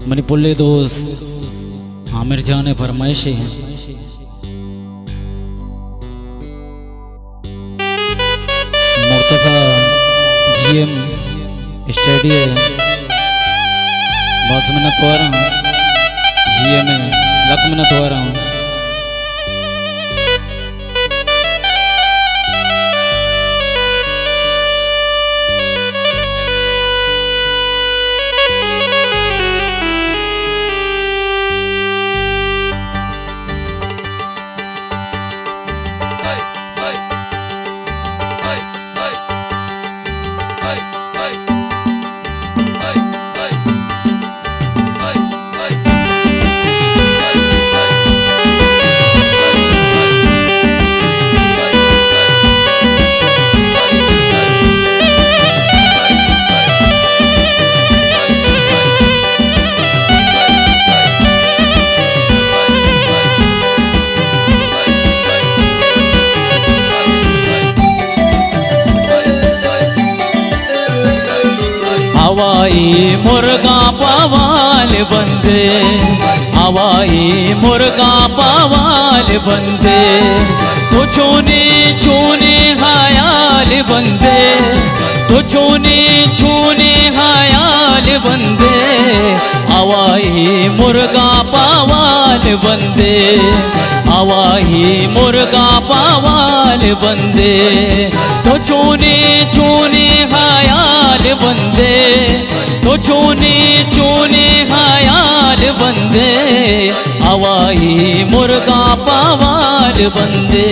मणिपुर दोस्त आमिर जान ने फरमाइश है मुर्तजा जीएम स्टेडियम बस मिनट हो रहा हूँ जीएम लक मिनट हो रहा हूँ हवाई मुर्गा पवाल बंदे हवाई मुर्गा पवाल बंदे तो छूने छूने हायाल बंदे तो छूने छूने हायाल बंदे हवाई मुर्गा पवाल बंदे हवाई मुर्गा पवाल बंदे तो छूने छूने हायाल बंदे तो छूने छूने हायाल बंदे हवाई मुर्गा पवाल बंदे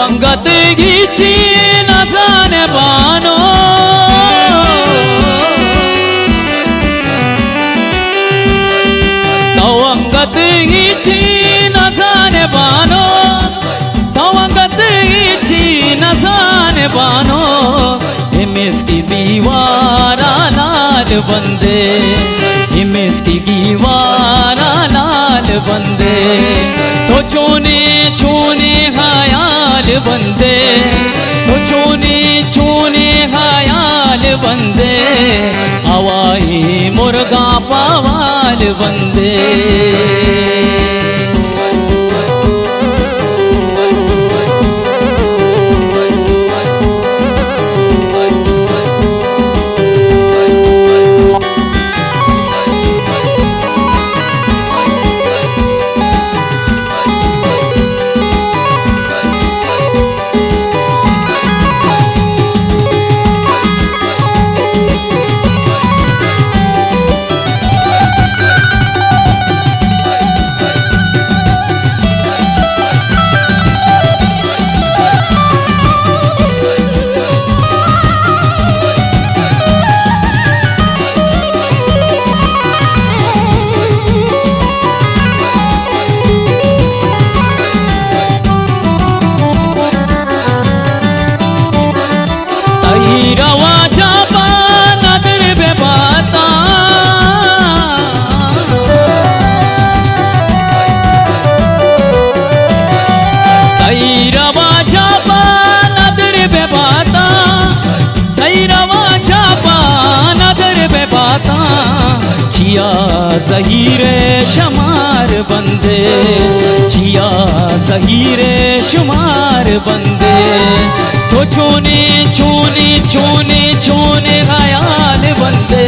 अंगत घीची न जाने बानो तो अंगत घीची न जाने बानो तो अंगत घीची न जाने बानो हिमेश की दीवारा लाल बंदे हिमेश की दीवारा लाल बंदे तो छूने छूने हायाल बंदे तो छूने छूने हायाल बंदे हवाई मुर्गा पवाल बंदे जिया ज़हीरे शुमार बंदे जिया ज़हीरे शुमार बंदे तो छूने छूने छूने छूने हायाल बंदे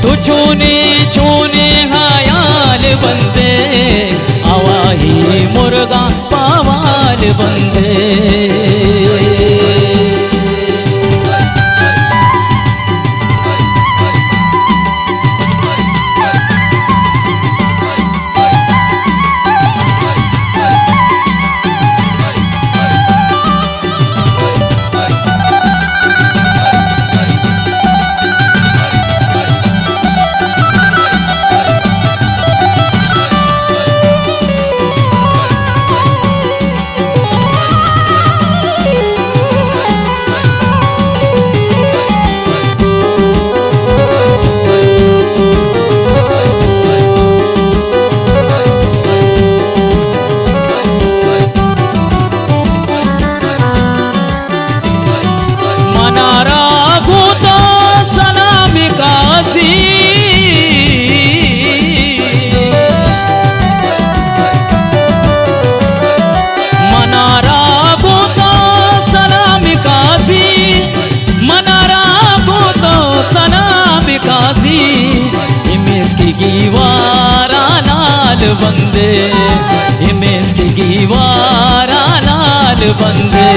तो छूने छूने हायाल बंदे हवाई मुर्गा पवाल बंदे बंदे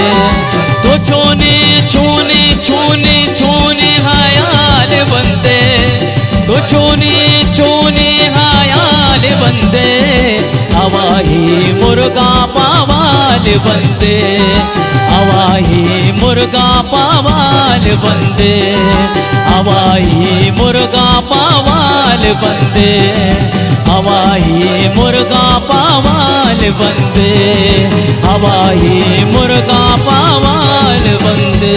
तो छोने छोने छोने छोने हायाल बंदे तो छोने छोने हायाल बंदे हवाही मुर्गा पावाल बंदे हवाही मुर्गा पावाल बंदे हवाही मुर्गा पावाल बंदे हवाही मुर्गा पावाल बंदे हवाही मुर्गा पावाल बंदे